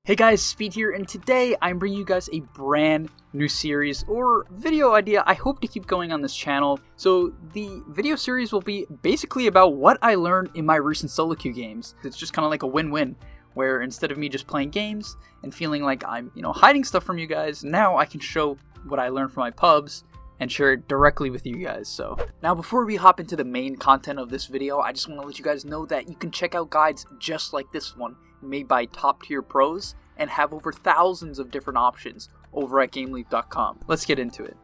Hey guys, Speed here, and today I'm bringing you guys a brand new series or video idea I hope to keep going on this channel. So the video series will be basically about what I learned in my recent solo queue games. It's just kind of like a win-win, where instead of me just playing games and feeling like I'm, hiding stuff from you guys, now I can show what I learned from my pubs and share it directly with you guys. So now before we hop into the main content of this video, I just want to let you guys know that you can check out guides just like this one, made by top tier pros, and have over thousands of different options over at gameleap.com. Let's get into it.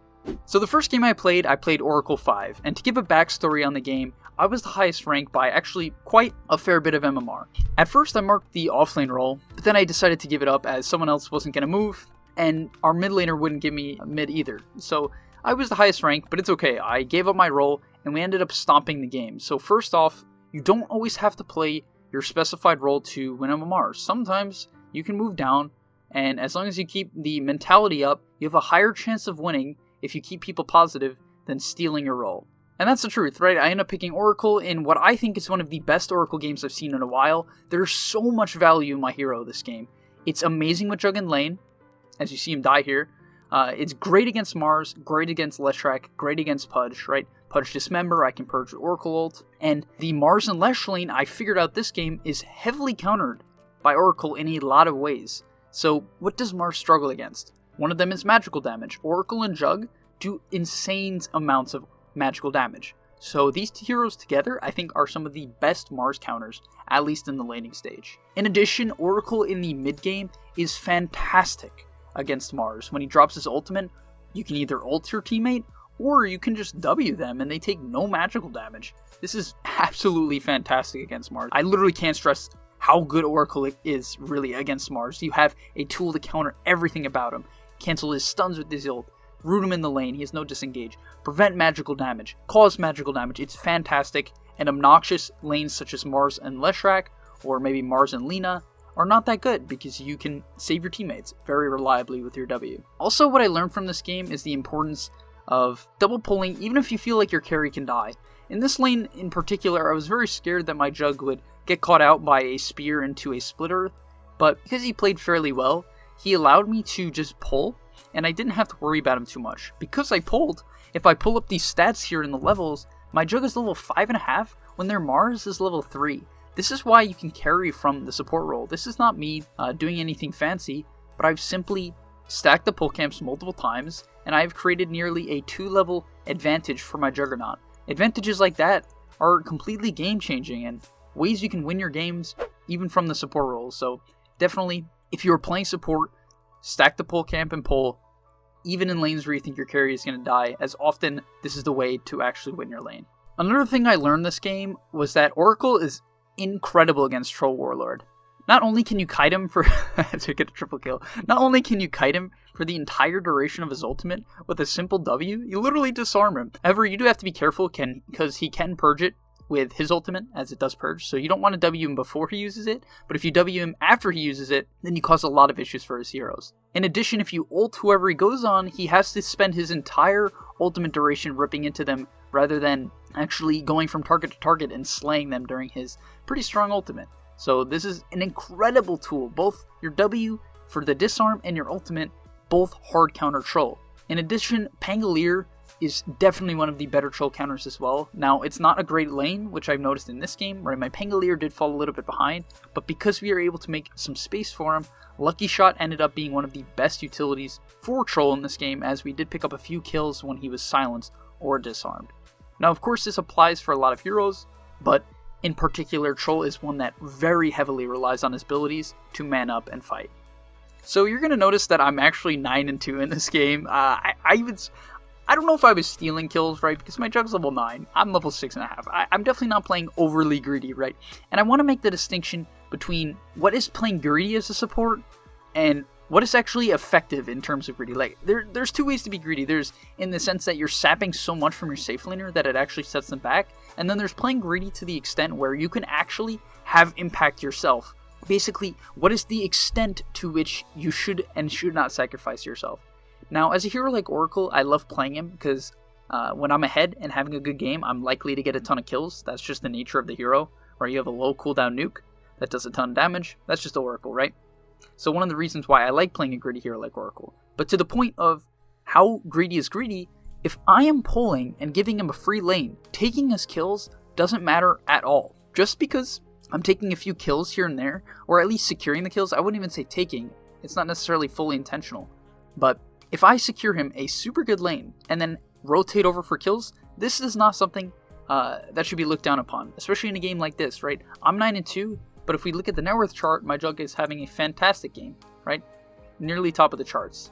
So the first game I played Oracle 5, and to give a backstory on the game, I was the highest rank by actually quite a fair bit of MMR. At first I marked the offlane role, but then I decided to give it up as someone else wasn't going to move, and our mid laner wouldn't give me a mid either. So I was the highest rank, but it's okay. I gave up my role, and we ended up stomping the game. So first off, you don't always have to play your specified role to win MMR. Sometimes you can move down, and as long as you keep the mentality up, you have a higher chance of winning if you keep people positive than stealing your role. And that's the truth, right? I end up picking Oracle in what I think is one of the best Oracle games I've seen in a while. There's so much value in my hero this game. It's amazing with Jug in lane, as you see him die here. It's great against Mars, great against Leshrac, great against Pudge, right? Pudge Dismember, I can purge with Oracle ult. And the Mars and Lesh lane I figured out this game is heavily countered by Oracle in a lot of ways. So what does Mars struggle against? One of them is magical damage. Oracle and Jug do insane amounts of magical damage. So these two heroes together I think are some of the best Mars counters, at least in the laning stage. In addition, Oracle in the mid game is fantastic against Mars. When he drops his ultimate, you can either ult your teammate or you can just W them and they take no magical damage. This is absolutely fantastic against Mars. I literally can't stress how good Oracle is really against Mars. You have a tool to counter everything about him. Cancel his stuns with his ult, root him in the lane, he has no disengage, prevent magical damage, cause magical damage. It's fantastic, and obnoxious lanes such as Mars and Leshrac, or maybe Mars and Lina, are not that good because you can save your teammates very reliably with your W. Also, what I learned from this game is the importance of double pulling even if you feel like your carry can die. In this lane in particular, I was very scared that my Jug would get caught out by a spear into a split earth, but because he played fairly well, he allowed me to just pull, and I didn't have to worry about him too much. Because I pulled, if I pull up these stats here in the levels, my Jug is level 5.5 when their Mars is level 3. This is why you can carry from the support role. This is not me doing anything fancy, but I've simply stacked the pull camps multiple times, and I've created nearly a 2-level advantage for my Juggernaut. Advantages like that are completely game-changing and ways you can win your games even from the support roles. So definitely, if you're playing support, stack the pull camp and pull, even in lanes where you think your carry is going to die, as often this is the way to actually win your lane. Another thing I learned this game was that Oracle is incredible against Troll Warlord. Not only can you kite him for to get a triple kill, not only can you kite him for the entire duration of his ultimate with a simple W, you literally disarm him. However, you do have to be careful because he can purge it with his ultimate, as it does purge, so you don't want to W him before he uses it, but if you W him after he uses it, then you cause a lot of issues for his heroes. In addition, if you ult whoever he goes on, he has to spend his entire ultimate duration ripping into them, rather than actually going from target to target and slaying them during his pretty strong ultimate. So this is an incredible tool, both your W for the disarm and your ultimate, both hard counter troll. In addition, Pangolier is definitely one of the better troll counters as well. Now, it's not a great lane, which I've noticed in this game, where my Pangolier did fall a little bit behind, but because we were able to make some space for him, Lucky Shot ended up being one of the best utilities for troll in this game, as we did pick up a few kills when he was silenced or disarmed. Now, of course, this applies for a lot of heroes, but in particular, Troll is one that very heavily relies on his abilities to man up and fight. So you're going to notice that I'm actually 9-2 in this game. I don't know if I was stealing kills, right, because my Jug's level 9. I'm level 6.5. I'm definitely not playing overly greedy, right? And I want to make the distinction between what is playing greedy as a support and what is actually effective in terms of greedy. Like, there's two ways to be greedy. There's in the sense that you're sapping so much from your safe laner that it actually sets them back. And then there's playing greedy to the extent where you can actually have impact yourself. Basically, what is the extent to which you should and should not sacrifice yourself? Now, as a hero like Oracle, I love playing him because when I'm ahead and having a good game, I'm likely to get a ton of kills. That's just the nature of the hero, where you have a low cooldown nuke that does a ton of damage. That's just Oracle, right? So one of the reasons why I like playing a greedy hero like Oracle. But to the point of how greedy is greedy, if I am pulling and giving him a free lane, taking his kills doesn't matter at all. Just because I'm taking a few kills here and there, or at least securing the kills, I wouldn't even say taking, it's not necessarily fully intentional. But if I secure him a super good lane and then rotate over for kills, this is not something that should be looked down upon, especially in a game like this, right? I'm 9-2, but if we look at the net worth chart, my Jug is having a fantastic game, right? Nearly top of the charts.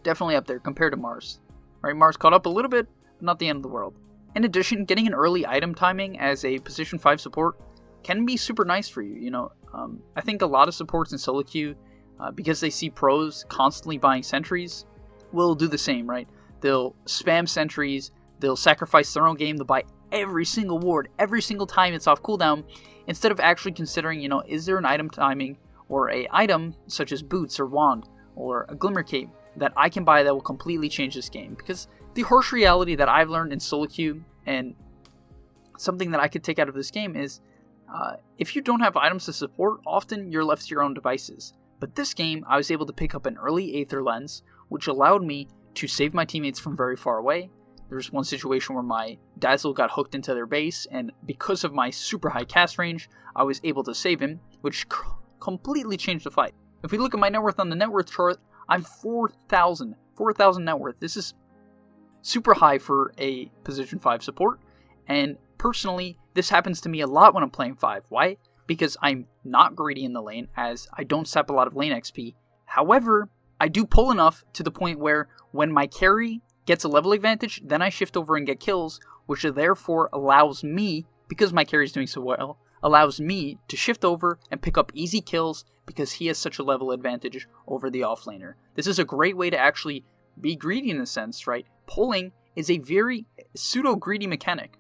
Definitely up there compared to Mars. Right, Mars caught up a little bit, but not the end of the world. In addition, getting an early item timing as a position 5 support can be super nice for you. I think a lot of supports in solo queue, because they see pros constantly buying sentries, will do the same, right? They'll spam sentries, they'll sacrifice their own game, they'll buy every single ward, every single time it's off cooldown, instead of actually considering, is there an item timing or a item such as boots or wand or a glimmer cape that I can buy that will completely change this game. Because the harsh reality that I've learned in solo queue, and something that I could take out of this game, is if you don't have items to support, often you're left to your own devices. But this game, I was able to pick up an early Aether Lens, which allowed me to save my teammates from very far away. There was one situation where my Dazzle got hooked into their base, and because of my super high cast range, I was able to save him, which completely changed the fight. If we look at my net worth on the net worth chart, I'm 4,000 net worth. This is super high for a position 5 support, and personally, this happens to me a lot when I'm playing 5. Why? Because I'm not greedy in the lane, as I don't sap a lot of lane XP. However, I do pull enough to the point where when my carry gets a level advantage, then I shift over and get kills, which therefore allows me, because my carry is doing so well, allows me to shift over and pick up easy kills because he has such a level advantage over the offlaner. This is a great way to actually be greedy in a sense, right? Pulling is a very pseudo-greedy mechanic.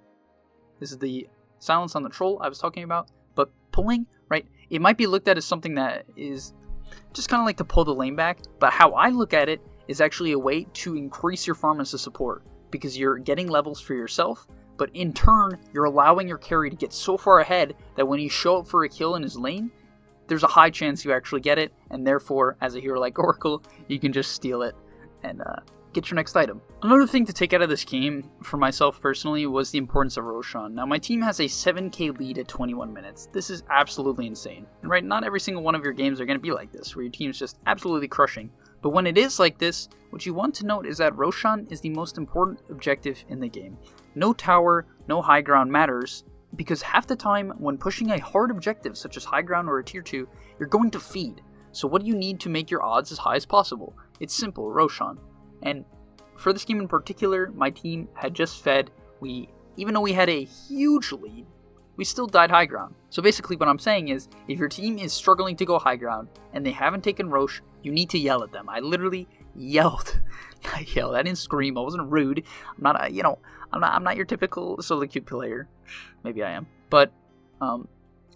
This is the silence on the troll I was talking about, but pulling, right? It might be looked at as something that is just kind of like to pull the lane back, but how I look at it is actually a way to increase your farm as a support, because you're getting levels for yourself, but in turn, you're allowing your carry to get so far ahead that when you show up for a kill in his lane, there's a high chance you actually get it, and therefore, as a hero like Oracle, you can just steal it and get your next item. Another thing to take out of this game, for myself personally, was the importance of Roshan. Now, my team has a 7k lead at 21 minutes. This is absolutely insane. And right, not every single one of your games are going to be like this, where your team's just absolutely crushing. But when it is like this, what you want to note is that Roshan is the most important objective in the game. No tower, no high ground matters, because half the time when pushing a hard objective such as high ground or a tier 2, you're going to feed. So what do you need to make your odds as high as possible? It's simple, Roshan. And for this game in particular, my team had just fed. Even though we had a huge lead, we still died high ground. So basically what I'm saying is, if your team is struggling to go high ground and they haven't taken Rosh, you need to yell at them. I literally yelled. I yelled. I didn't scream. I wasn't rude. I'm not your typical solo queue player. Maybe I am. But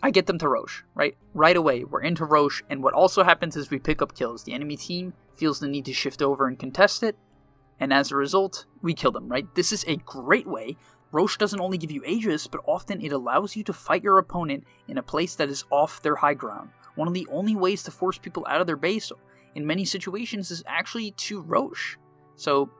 I get them to Rosh, right? Right away, we're into Rosh, and what also happens is we pick up kills. The enemy team feels the need to shift over and contest it, and as a result, we kill them, right? This is a great way. Rosh doesn't only give you Aegis, but often it allows you to fight your opponent in a place that is off their high ground. One of the only ways to force people out of their base in many situations is actually to Rosh. So,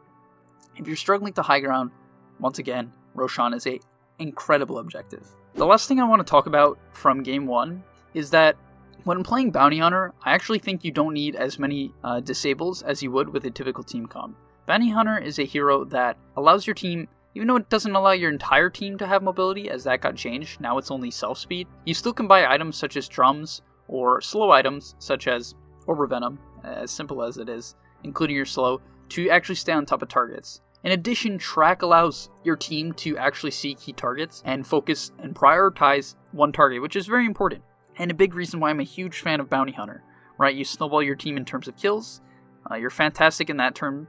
if you're struggling to high ground, once again, Roshan is a incredible objective. The last thing I want to talk about from Game 1 is that when playing Bounty Hunter, I actually think you don't need as many disables as you would with a typical team comp. Bounty Hunter is a hero that allows your team, even though it doesn't allow your entire team to have mobility, as that got changed, now it's only self-speed, you still can buy items such as drums, or slow items such as Orb Venom, as simple as it is, including your slow, to actually stay on top of targets. In addition, track allows your team to actually see key targets and focus and prioritize one target, which is very important. And a big reason why I'm a huge fan of Bounty Hunter, right? You snowball your team in terms of kills, you're fantastic in that term,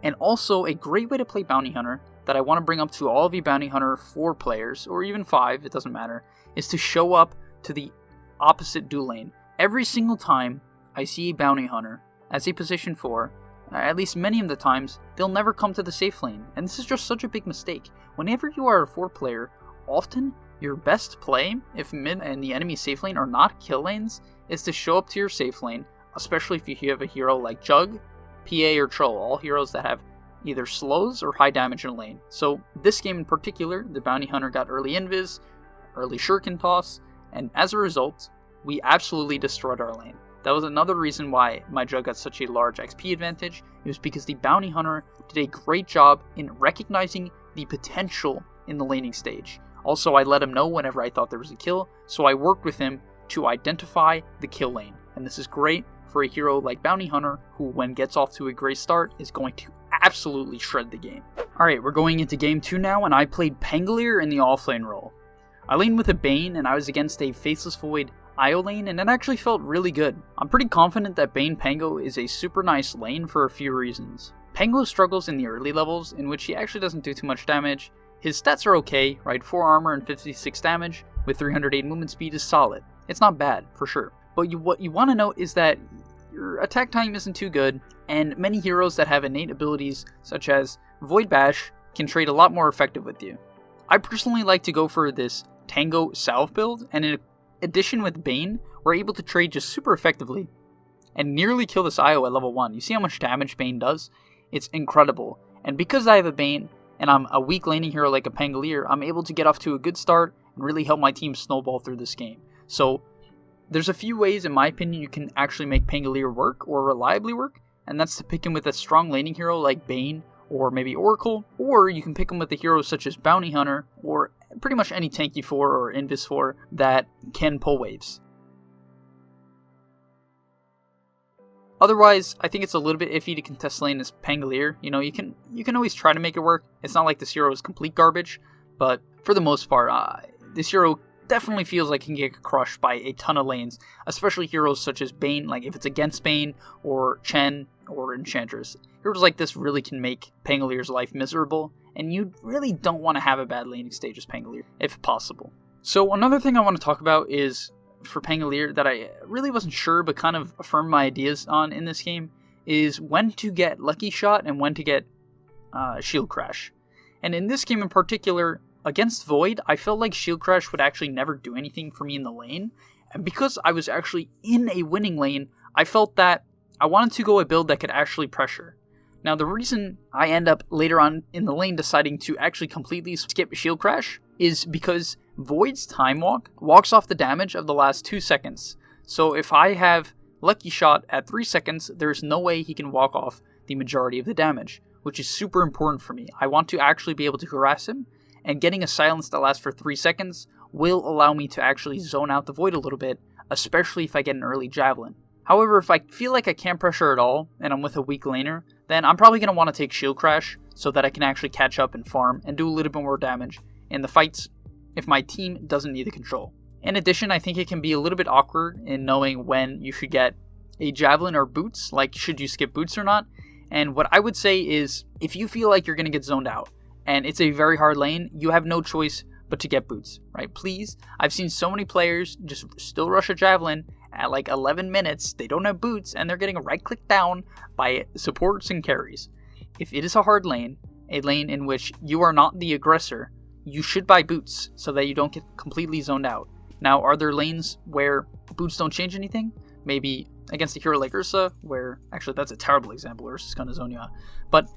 and also a great way to play Bounty Hunter that I want to bring up to all of you Bounty Hunter 4 players, or even 5, it doesn't matter, is to show up to the opposite duel lane. Every single time I see a Bounty Hunter as a position 4, at least many of the times, they'll never come to the safe lane, and this is just such a big mistake. Whenever you are a 4 player, often your best play, if mid and the enemy safe lane are not kill lanes, is to show up to your safe lane, especially if you have a hero like Jug, PA, or Troll, all heroes that have either slows or high damage in lane. So this game in particular, the Bounty Hunter got early invis, early shuriken toss, and as a result, we absolutely destroyed our lane. That was another reason why my Jug got such a large XP advantage. It was because the Bounty Hunter did a great job in recognizing the potential in the laning stage. Also, I let him know whenever I thought there was a kill, so I worked with him to identify the kill lane. And this is great for a hero like Bounty Hunter, who when gets off to a great start is going to absolutely shred the game. Alright, we're going into game 2 now, and I played Pangolier in the offlane role. I laned with a Bane, and I was against a Faceless Void IO lane, and it actually felt really good. I'm pretty confident that Bane Pango is a super nice lane for a few reasons. Pango struggles in the early levels, in which he actually doesn't do too much damage. His stats are okay, right? 4 armor and 56 damage, with 308 movement speed is solid. It's not bad, for sure. But what you want to note is that your attack time isn't too good, and many heroes that have innate abilities, such as Void Bash, can trade a lot more effective with you. I personally like to go for this Tango Salve build, and in addition with Bane, we're able to trade just super effectively and nearly kill this IO at level 1. You see how much damage Bane does? It's incredible. And because I have a Bane, and I'm a weak laning hero like a Pangolier, I'm able to get off to a good start and really help my team snowball through this game. So there's a few ways, in my opinion, you can actually make Pangolier work or reliably work, and that's to pick him with a strong laning hero like Bane or maybe Oracle, or you can pick him with a hero such as Bounty Hunter or pretty much any tanky 4 or invis 4 that can pull waves. Otherwise, I think it's a little bit iffy to contest lane as Pangolier. You know, you can always try to make it work. It's not like this hero is complete garbage, but for the most part, this hero definitely feels like he can get crushed by a ton of lanes, especially heroes such as Bane, like if it's against Bane, or Chen, or Enchantress. Heroes like this really can make Pangolier's life miserable, and you really don't want to have a bad laning stage as Pangolier, if possible. So another thing I want to talk about is, for Pangolier, that I really wasn't sure, but kind of affirmed my ideas on in this game, is when to get Lucky Shot and when to get Shield Crash. And in this game in particular, against Void, I felt like Shield Crash would actually never do anything for me in the lane, and because I was actually in a winning lane, I felt that I wanted to go a build that could actually pressure. Now, the reason I end up later on in the lane deciding to actually completely skip Shield Crash is because Void's Time Walk walks off the damage of the last 2 seconds. So if I have Lucky Shot at 3 seconds, there's no way he can walk off the majority of the damage, which is super important for me. I want to actually be able to harass him, and getting a silence that lasts for 3 seconds will allow me to actually zone out the Void a little bit, especially if I get an early Javelin. However, if I feel like I can't pressure at all, and I'm with a weak laner, then I'm probably going to want to take Shield Crash, so that I can actually catch up and farm, and do a little bit more damage in the fights, if my team doesn't need the control. In addition, I think it can be a little bit awkward in knowing when you should get a Javelin or Boots, like should you skip Boots or not, and what I would say is, if you feel like you're going to get zoned out, and it's a very hard lane, you have no choice but to get Boots, right? Please, I've seen so many players just still rush a Javelin at like 11 minutes, they don't have Boots, and they're getting a right click down by supports and carries. If it is a hard lane, a lane in which you are not the aggressor, you should buy Boots so that you don't get completely zoned out. Now, are there lanes where Boots don't change anything? Maybe against a hero like Ursa, where, actually that's a terrible example, Ursa's gonna zone you out. But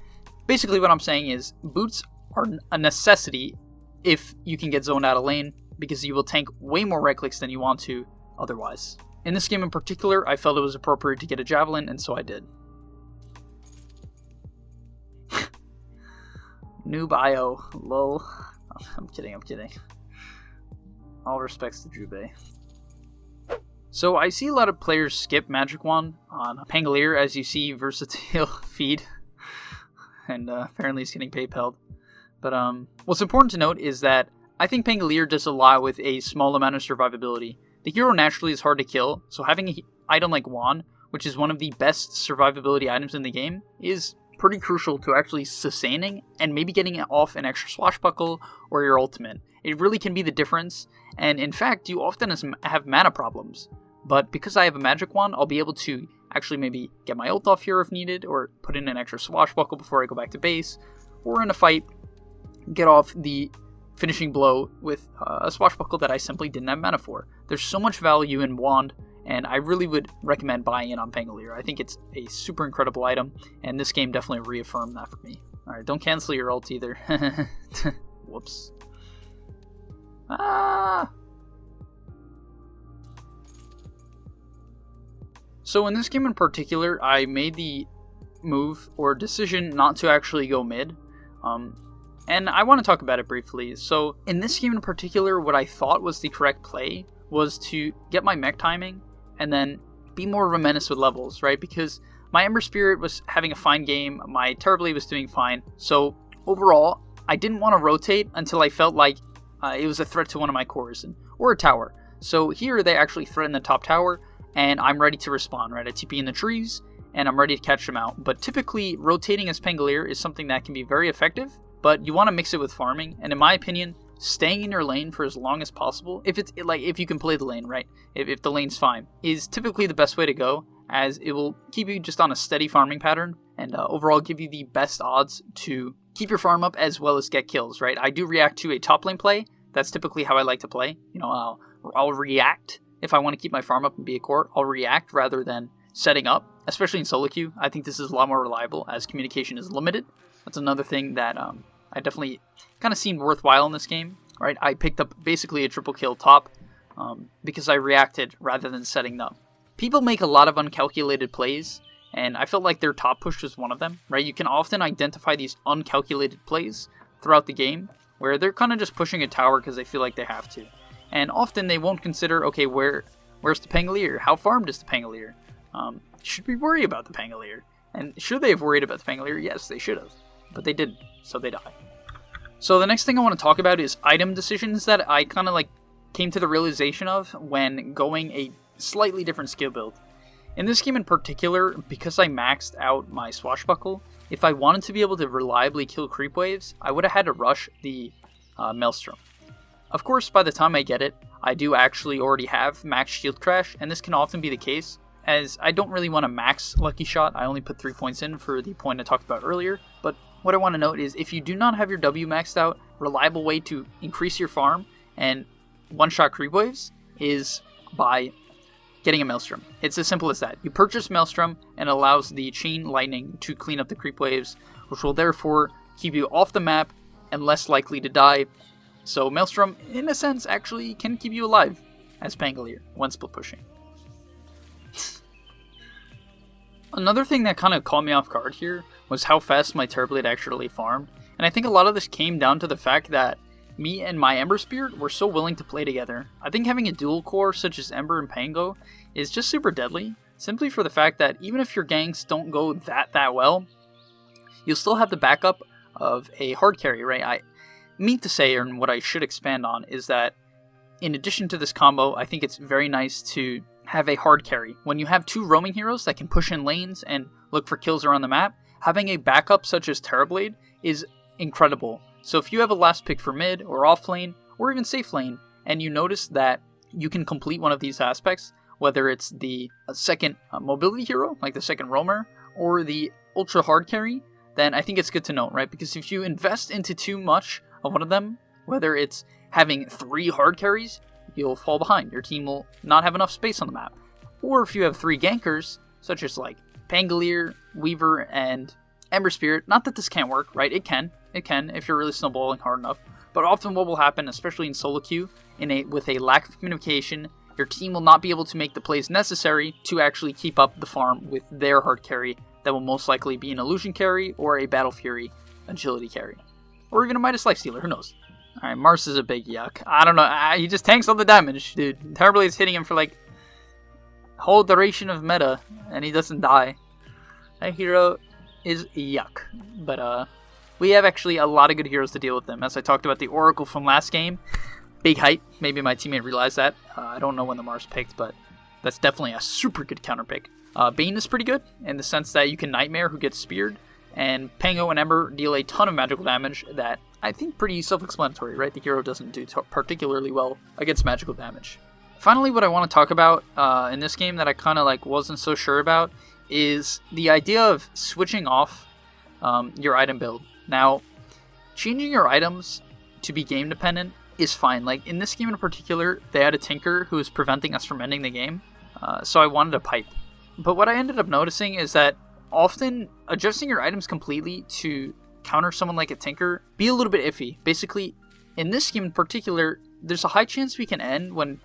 basically what I'm saying is, Boots are a necessity if you can get zoned out of lane, because you will tank way more right clicks than you want to otherwise. In this game in particular, I felt it was appropriate to get a Javelin, and so I did. Noob IO, lol. I'm kidding. All respects to Jubei. So I see a lot of players skip Magic Wand on Pangolier, as you see Versatile feed, and apparently he's getting PayPal'd. But what's important to note is that I think Pangolier does a lot with a small amount of survivability. The hero naturally is hard to kill, so having an item like Wand, which is one of the best survivability items in the game, is pretty crucial to actually sustaining and maybe getting it off an extra swashbuckle or your ultimate. It really can be the difference, and in fact, you often have mana problems. But because I have a magic wand, I'll be able to actually maybe get my ult off here if needed, or put in an extra swashbuckle before I go back to base, or in a fight, get off the finishing blow with a swashbuckle that I simply didn't have mana for. There's so much value in wand and I really would recommend buying it on Pangolier. I think it's a super incredible item, and this game definitely reaffirmed that for me. Alright, don't cancel your ult either. Whoops. Ah! So in this game in particular, I made the move or decision not to actually go mid. And I want to talk about it briefly. So in this game in particular, what I thought was the correct play was to get my mech timing and then be more of a menace with levels, right? Because my Ember Spirit was having a fine game, my Terrorblade was doing fine. So overall, I didn't want to rotate until I felt like it was a threat to one of my cores or a tower. So here they actually threaten the top tower, and I'm ready to respond, right? I TP in the trees, and I'm ready to catch them out. But typically, rotating as Pangolier is something that can be very effective, but you want to mix it with farming, and in my opinion, staying in your lane for as long as possible, if you can play the lane, right? If the lane's fine, is typically the best way to go, as it will keep you just on a steady farming pattern, and overall give you the best odds to keep your farm up as well as get kills, right? I do react to a top lane play. That's typically how I like to play. You know, I'll react if I want to keep my farm up and be a core. I'll react rather than setting up, especially in solo queue. I think this is a lot more reliable as communication is limited. That's another thing that I definitely kind of seemed worthwhile in this game, right? I picked up basically a triple kill top because I reacted rather than setting up. People make a lot of uncalculated plays, and I felt like their top push was one of them, right? You can often identify these uncalculated plays throughout the game where they're kind of just pushing a tower because they feel like they have to. And often they won't consider, okay, where's the Pangolier? How farmed is the Pangolier? Should we worry about the Pangolier? And should they have worried about the Pangolier? Yes, they should have. But they didn't, so they die. So the next thing I want to talk about is item decisions that I kind of came to the realization of when going a slightly different skill build. In this game in particular, because I maxed out my Swashbuckle, if I wanted to be able to reliably kill creep waves, I would have had to rush the Maelstrom. Of course, by the time I get it, I do actually already have max shield crash, and this can often be the case, as I don't really want to max Lucky Shot. I only put 3 points in for the point I talked about earlier, but what I want to note is if you do not have your W maxed out, reliable way to increase your farm and one-shot creep waves is by getting a Maelstrom. It's as simple as that. You purchase Maelstrom and it allows the chain lightning to clean up the creep waves, which will therefore keep you off the map and less likely to die. So Maelstrom, in a sense, actually can keep you alive as Pangolier when split pushing. Another thing that kind of caught me off guard here was how fast my Terrorblade actually farmed, and I think a lot of this came down to the fact that me and my Ember Spirit were so willing to play together. I think having a dual core such as Ember and Pango is just super deadly, simply for the fact that even if your ganks don't go that well, you'll still have the backup of a hard carry, right? I mean to say, and what I should expand on, is that in addition to this combo, I think it's very nice to have a hard carry. When you have two roaming heroes that can push in lanes and look for kills around the map, having a backup such as Terrorblade is incredible. So if you have a last pick for mid or off lane or even safe lane, and you notice that you can complete one of these aspects, whether it's the second mobility hero, like the second roamer, or the ultra hard carry, then I think it's good to note, right? Because if you invest into too much of one of them, whether it's having 3 hard carries, you'll fall behind. Your team will not have enough space on the map. Or if you have 3 gankers, such as like Pangolier, Weaver, and Ember Spirit, not that this can't work, right? It can if you're really snowballing hard enough. But often what will happen, especially in solo queue, with a lack of communication, your team will not be able to make the plays necessary to actually keep up the farm with their hard carry that will most likely be an illusion carry or a Battle Fury agility carry. Or even a Midas Lifestealer, who knows? Alright, Mars is a big yuck. I don't know, he just tanks all the damage, dude. Terrorblade's hitting him for like whole duration of meta, and he doesn't die. That hero is yuck. But we have actually a lot of good heroes to deal with them. As I talked about the Oracle from last game, big height. Maybe my teammate realized that. I don't know when the Mars picked, but that's definitely a super good counter pick. Bane is pretty good in the sense that you can Nightmare who gets speared, and Pango and Ember deal a ton of magical damage that I think pretty self-explanatory, right? The hero doesn't do particularly well against magical damage. Finally, what I want to talk about in this game that I kind of wasn't so sure about is the idea of switching off your item build. Now, changing your items to be game dependent is fine. Like in this game in particular, they had a Tinker who was preventing us from ending the game. so I wanted a pipe. But what I ended up noticing is that often adjusting your items completely to counter someone like a Tinker be a little bit iffy. Basically, in this game in particular, there's a high chance we can end when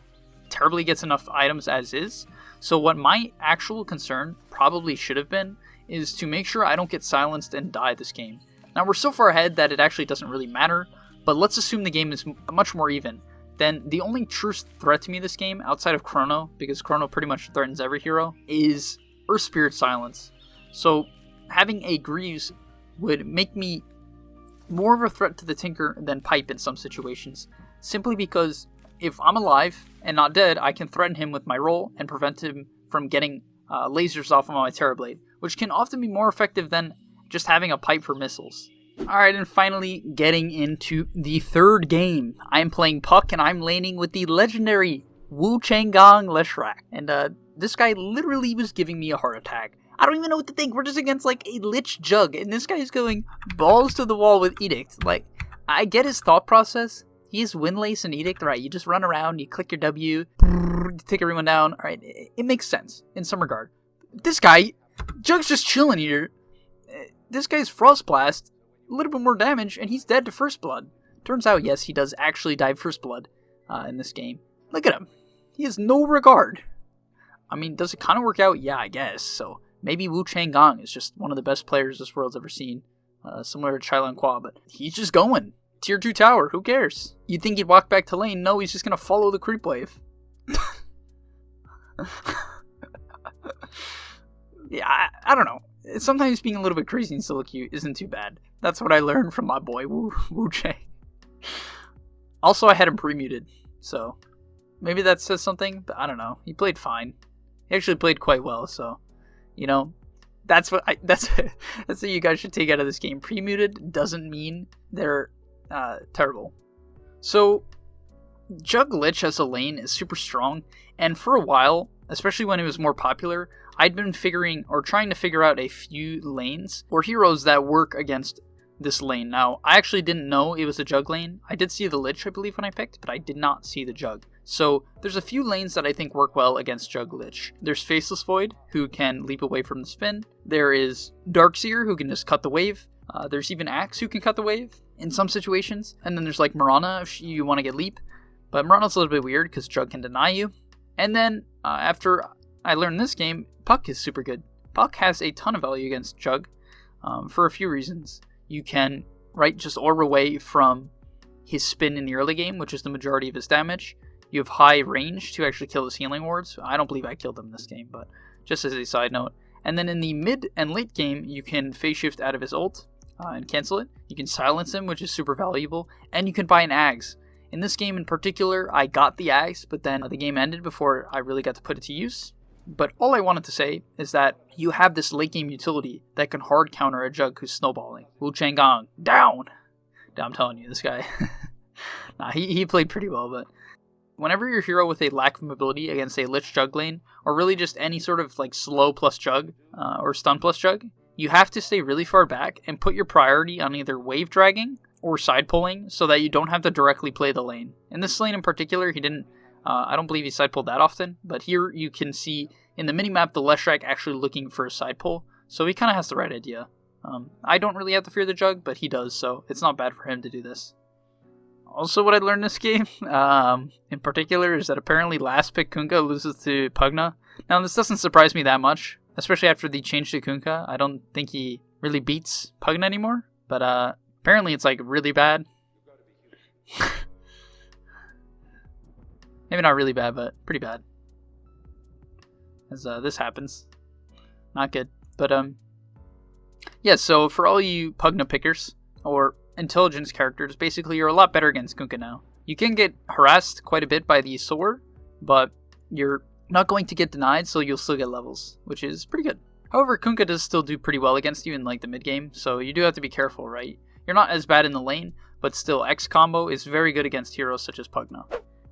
Terribly gets enough items as is. So what my actual concern probably should have been is to make sure I don't get silenced and die this game. Now we're so far ahead that it actually doesn't really matter, but let's assume the game is much more even. Then the only true threat to me this game, outside of Chrono, because Chrono pretty much threatens every hero, is Earth Spirit Silence. So having a Greaves would make me more of a threat to the Tinker than Pipe in some situations, simply because if I'm alive and not dead, I can threaten him with my roll and prevent him from getting lasers off of my Terrorblade, which can often be more effective than just having a pipe for missiles. Alright, and finally getting into the third game. I am playing Puck and I'm laning with the legendary Wu Changong Leshrac. And this guy literally was giving me a heart attack. I don't even know what to think. We're just against like a Lich Jug and this guy's going balls to the wall with Edict. Like, I get his thought process. He has Windlace and Edict, right? You just run around, you click your W, you take everyone down. Alright, it makes sense in some regard. This guy, Jug's just chilling here. This guy's Frost Blast, a little bit more damage, and he's dead to First Blood. Turns out, yes, he does actually die First Blood in this game. Look at him. He has no regard. I mean, does it kind of work out? Yeah, I guess. So maybe Wu Changong is just one of the best players this world's ever seen. Similar to Chai Lan Kwa, but he's just going. Tier 2 tower, who cares? You'd think he'd walk back to lane. No, he's just going to follow the creep wave. Yeah, I don't know. Sometimes being a little bit crazy and still cute isn't too bad. That's what I learned from my boy, Wu Chang. Also, I had him pre-muted, so maybe that says something, but I don't know. He played fine. He actually played quite well, so, you know, that's what you guys should take out of this game. Pre-muted doesn't mean they're terrible. So, Jug Lich as a lane is super strong, and for a while, especially when it was more popular, I'd been trying to figure out a few lanes or heroes that work against this lane. Now, I actually didn't know it was a Jug lane. I did see the Lich, I believe, when I picked, but I did not see the Jug. So, there's a few lanes that I think work well against Jug Lich. There's Faceless Void, who can leap away from the spin. There is Darkseer, who can just cut the wave. There's even Axe, who can cut the wave in some situations. And then there's like Mirana, if you want to get leap. But Mirana's a little bit weird, because Jug can deny you. And then, after I learned this game, Puck is super good. Puck has a ton of value against Jug for a few reasons. You can, just aura away from his spin in the early game, which is the majority of his damage. You have high range to actually kill his healing wards. I don't believe I killed him this game, but just as a side note. And then in the mid and late game, you can phase shift out of his ult and cancel it. You can silence him, which is super valuable. And you can buy an Ags. In this game in particular, I got the Ags, but then the game ended before I really got to put it to use. But all I wanted to say is that you have this late game utility that can hard counter a Jug who's snowballing. Wu Changong, down! I'm telling you, this guy. He played pretty well, but whenever your hero with a lack of mobility against a Lich Jug lane, or really just any sort of like slow plus Jug, or stun plus Jug, you have to stay really far back and put your priority on either wave dragging or side pulling so that you don't have to directly play the lane. In this lane in particular, he didn't. I don't believe he side pulled that often, but here you can see in the minimap the Leshrac actually looking for a side pull, so he kind of has the right idea. I don't really have to fear the Jug, but he does, so it's not bad for him to do this. Also, what I learned this game, in particular, is that apparently last pick Kunkka loses to Pugna. Now, this doesn't surprise me that much, especially after the change to Kunkka. I don't think he really beats Pugna anymore, but apparently it's like really bad. Maybe not really bad, but pretty bad. As this happens. Not good. But, yeah, so for all you Pugna pickers, or intelligence characters, basically you're a lot better against Kunkka now. You can get harassed quite a bit by the sword, but you're not going to get denied, so you'll still get levels, which is pretty good. However, Kunkka does still do pretty well against you in like the mid game, so you do have to be careful, right? You're not as bad in the lane, but still X combo is very good against heroes such as Pugna.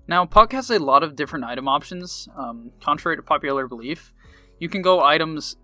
Now, Puck has a lot of different item options, contrary to popular belief. You can go items,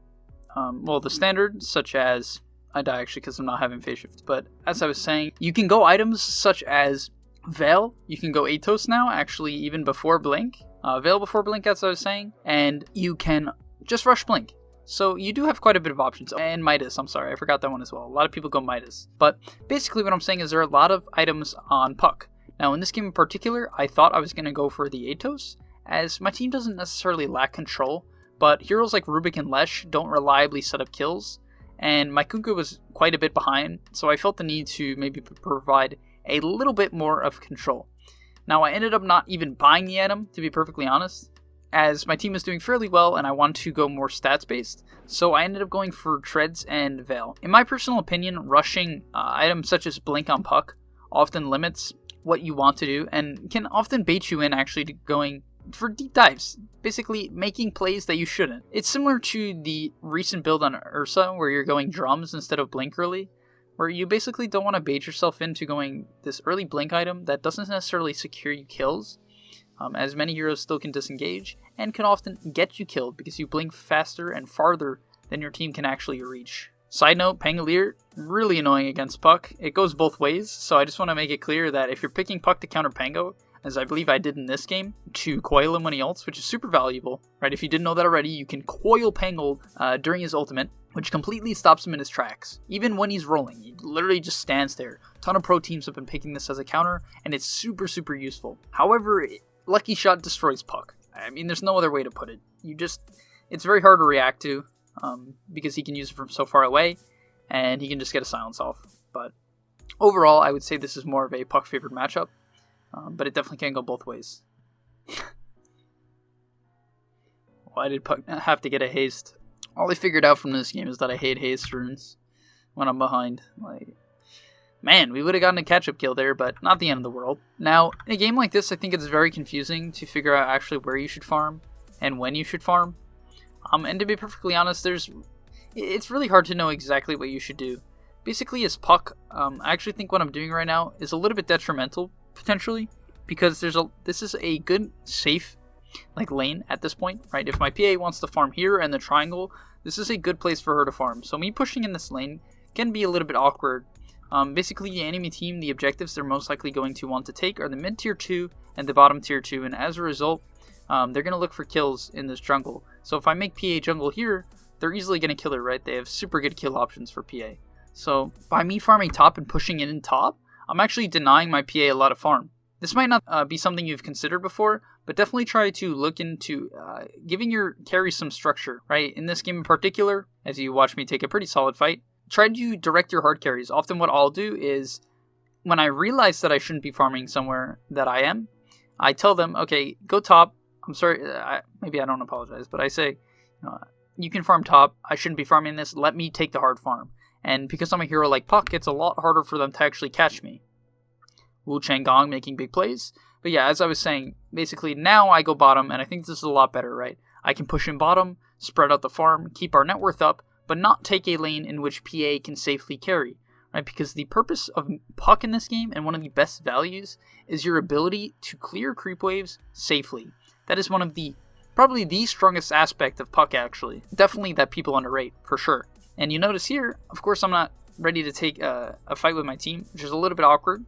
the standard, such as, I die actually because I'm not having phase shift, but as I was saying, you can go items such as Veil, you can go Atos now, actually even before Blink, available for blink, as I was saying, and you can just rush blink. So you do have quite a bit of options. And Midas, I'm sorry, I forgot that one as well. A lot of people go Midas. But basically what I'm saying is there are a lot of items on Puck. Now in this game in particular, I thought I was going to go for the Atos, as my team doesn't necessarily lack control, but heroes like Rubik and Lesh don't reliably set up kills, and my Kunkka was quite a bit behind, so I felt the need to maybe provide a little bit more of control. Now I ended up not even buying the item, to be perfectly honest, as my team was doing fairly well and I wanted to go more stats based, so I ended up going for Treads and Veil. In my personal opinion, rushing items such as Blink on Puck often limits what you want to do and can often bait you in actually to going for deep dives, basically making plays that you shouldn't. It's similar to the recent build on Ursa where you're going drums instead of Blink early, where you basically don't want to bait yourself into going this early Blink item that doesn't necessarily secure you kills, as many heroes still can disengage and can often get you killed because you blink faster and farther than your team can actually reach. Side note, Pangolier, really annoying against Puck. It goes both ways, so I just want to make it clear that if you're picking Puck to counter Pango, as I believe I did in this game, to coil him when he ults, which is super valuable, right? If you didn't know that already, you can coil Pangol during his ultimate, which completely stops him in his tracks. Even when he's rolling, he literally just stands there. A ton of pro teams have been picking this as a counter, and it's super, super useful. However, Lucky Shot destroys Puck. I mean, there's no other way to put it. It's very hard to react to, because he can use it from so far away, and he can just get a silence off. But overall, I would say this is more of a Puck favored matchup, but it definitely can go both ways. Why did Puck have to get a haste? All I figured out from this game is that I hate haste runes when I'm behind. Man, we would have gotten a catch-up kill there, but not the end of the world. Now, in a game like this, I think it's very confusing to figure out actually where you should farm and when you should farm. And to be perfectly honest, it's really hard to know exactly what you should do. Basically, as Puck, I actually think what I'm doing right now is a little bit detrimental, potentially, because this is a good, safe lane at this point, right? If my PA wants to farm here in the triangle, this is a good place for her to farm. So me pushing in this lane can be a little bit awkward. Basically, the enemy team, the objectives they're most likely going to want to take are the mid tier 2 and the bottom tier 2, and as a result, they're going to look for kills in this jungle. So if I make PA jungle here, they're easily going to kill her, right? They have super good kill options for PA. So by me farming top and pushing in top, I'm actually denying my PA a lot of farm. This might not be something you've considered before, but definitely try to look into giving your carry some structure, right? In this game in particular, as you watch me take a pretty solid fight, try to direct your hard carries. Often what I'll do is, when I realize that I shouldn't be farming somewhere that I am, I tell them, okay, go top. I'm sorry, maybe I don't apologize, but I say, you can farm top. I shouldn't be farming this. Let me take the hard farm. And because I'm a hero like Puck, it's a lot harder for them to actually catch me. Wu Changong making big plays. But yeah, as I was saying, basically now I go bottom, and I think this is a lot better, right? I can push in bottom, spread out the farm, keep our net worth up, but not take a lane in which PA can safely carry, right? Because the purpose of Puck in this game, and one of the best values, is your ability to clear creep waves safely. That is one of probably the strongest aspect of Puck, actually. Definitely that people underrate, for sure. And you notice here, of course, I'm not ready to take a fight with my team, which is a little bit awkward.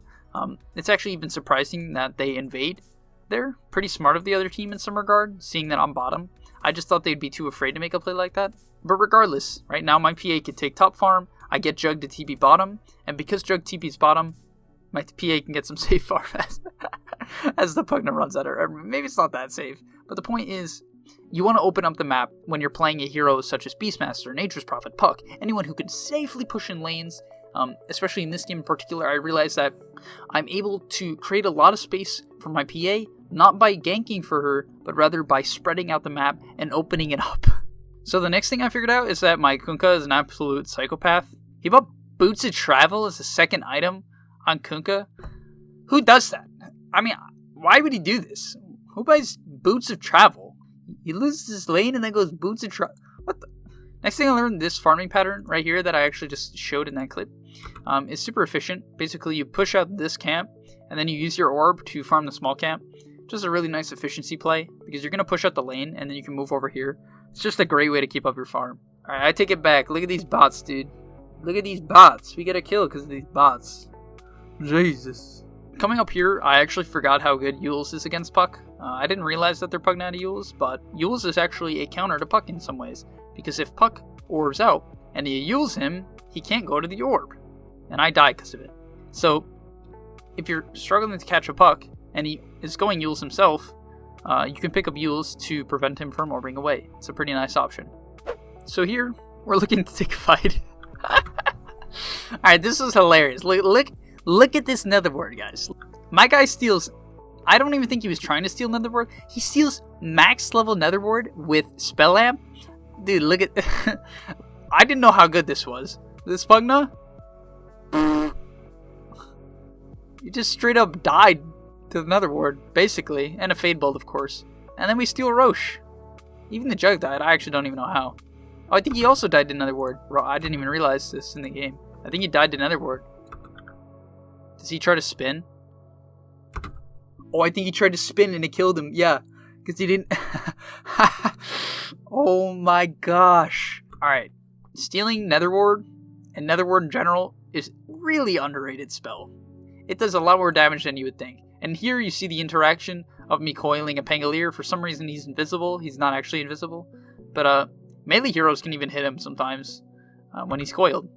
It's actually even surprising that they invade. They're pretty smart of the other team in some regard, seeing that I'm bottom. I just thought they'd be too afraid to make a play like that. But regardless, right now my PA can take top farm, I get Jug to TP bottom, and because Jug TP's bottom, my PA can get some safe farm as the Pugna runs at her. Or maybe it's not that safe, but the point is, you want to open up the map when you're playing a hero such as Beastmaster, Nature's Prophet, Puck, anyone who can safely push in lanes. Especially in this game in particular, I realized that I'm able to create a lot of space for my PA, not by ganking for her, but rather by spreading out the map and opening it up. So the next thing I figured out is that my Kunkka is an absolute psychopath. He bought Boots of Travel as a second item on Kunkka. Who does that? I mean, why would he do this? Who buys Boots of Travel? He loses his lane and then goes Boots of Travel. What the? Next thing I learned, this farming pattern right here that I actually just showed in that clip is super efficient. Basically, you push out this camp, and then you use your orb to farm the small camp. Just a really nice efficiency play, because you're going to push out the lane, and then you can move over here. It's just a great way to keep up your farm. Alright, I take it back. Look at these bots, dude. Look at these bots. We get a kill because of these bots. Jesus. Coming up here, I actually forgot how good Yules is against Puck. I didn't realize that they're Pugna to Yules, but Yules is actually a counter to Puck in some ways, because if Puck orbs out and you Yules him, he can't go to the orb, and I die because of it. So if you're struggling to catch a Puck and he is going Yules himself, you can pick up Yules to prevent him from orbing away. It's a pretty nice option. So here, we're looking to take a fight. Alright, this is hilarious. Look at this Netherboard, guys. My guy steals... I don't even think he was trying to steal Netherboard. He steals max level Netherboard with Spell Amp. Dude, look at... I didn't know how good this was. This Pugna? You just straight up died to the Netherboard, basically. And a Fade Bolt, of course. And then we steal Roche. Even the Jug died. I actually don't even know how. Oh, I think he also died to Netherboard. I didn't even realize this in the game. I think he died to Netherboard. Does he try to spin? Oh, I think he tried to spin and it killed him. Yeah, because he didn't... Oh my gosh. Alright. Stealing Netherboard, and Netherboard in general, is really underrated spell. It does a lot more damage than you would think. And here you see the interaction of me coiling a Pangolier. For some reason he's invisible. He's not actually invisible. But melee heroes can even hit him sometimes when he's coiled,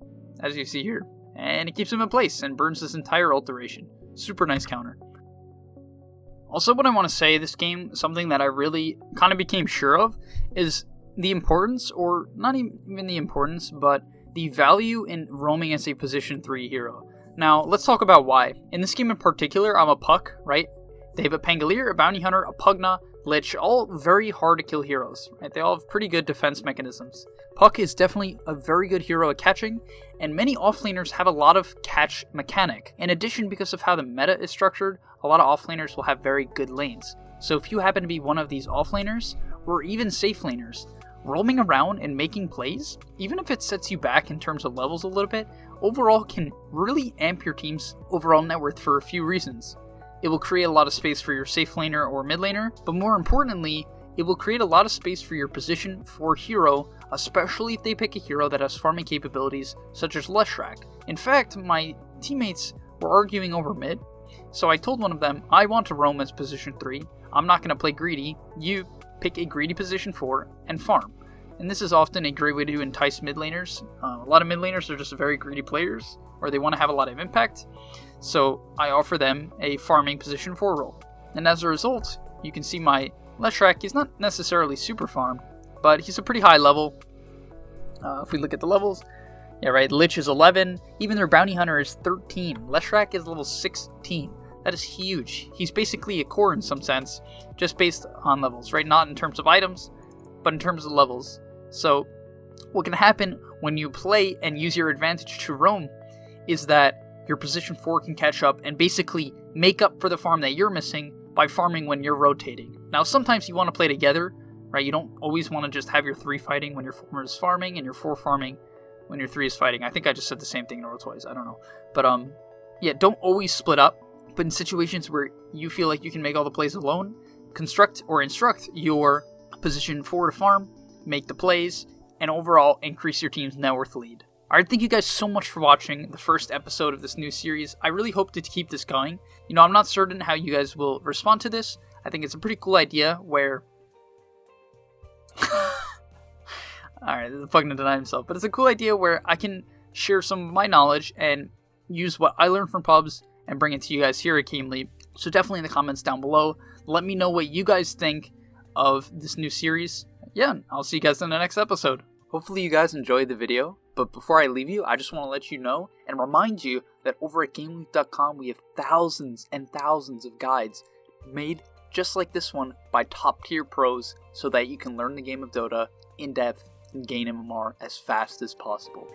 as you see here. And it keeps him in place and burns his entire ult duration. Super nice counter. Also, what I want to say, this game, something that I really kind of became sure of, is the importance, or not even the importance, but the value in roaming as a position 3 hero. Now, let's talk about why. In this game in particular, I'm a Puck, right? They have a Pangolier, a Bounty Hunter, a Pugna, Lich, all very hard to kill heroes, right? They all have pretty good defense mechanisms. Puck is definitely a very good hero at catching, and many offlaners have a lot of catch mechanic. In addition, because of how the meta is structured, a lot of offlaners will have very good lanes. So if you happen to be one of these offlaners, or even safe laners, roaming around and making plays, even if it sets you back in terms of levels a little bit, overall can really amp your team's overall net worth for a few reasons. It will create a lot of space for your safe laner or mid laner, but more importantly, it will create a lot of space for your position 4 hero, especially if they pick a hero that has farming capabilities such as Leshrac. In fact, my teammates were arguing over mid, so I told one of them, I want to roam as position 3, I'm not going to play greedy, you pick a greedy position 4 and farm. And this is often a great way to entice mid laners. A lot of mid laners are just very greedy players, or they want to have a lot of impact. So I offer them a farming position 4 role. And as a result, you can see my Leshrac is not necessarily super farmed, but he's a pretty high level. If we look at the levels, yeah, right, Lich is 11, even their Bounty Hunter is 13. Leshrac is level 16. That is huge. He's basically a core in some sense, just based on levels, right? Not in terms of items, but in terms of levels. So what can happen when you play and use your advantage to roam is that your position 4 can catch up and basically make up for the farm that you're missing by farming when you're rotating. Now, sometimes you want to play together, right? You don't always want to just have your 3 fighting when your 4 is farming and your 4 farming when your 3 is fighting. I think I just said the same thing in a row twice. I don't know. But, yeah, don't always split up. But in situations where you feel like you can make all the plays alone, construct or instruct your position 4 to farm, make the plays, and overall increase your team's net worth lead. Alright, thank you guys so much for watching the first episode of this new series. I really hope to keep this going. You know, I'm not certain how you guys will respond to this. I think it's a pretty cool idea where... Alright, the Pugna denied himself. But it's a cool idea where I can share some of my knowledge and use what I learned from pubs and bring it to you guys here at gameleap. So definitely in the comments down below, let me know what you guys think of this new series. Yeah, I'll see you guys in the next episode. Hopefully you guys enjoyed the video, but before I leave you, I just want to let you know and remind you that over at gameleap.com we have thousands and thousands of guides made just like this one by top tier pros so that you can learn the game of Dota in depth and gain MMR as fast as possible.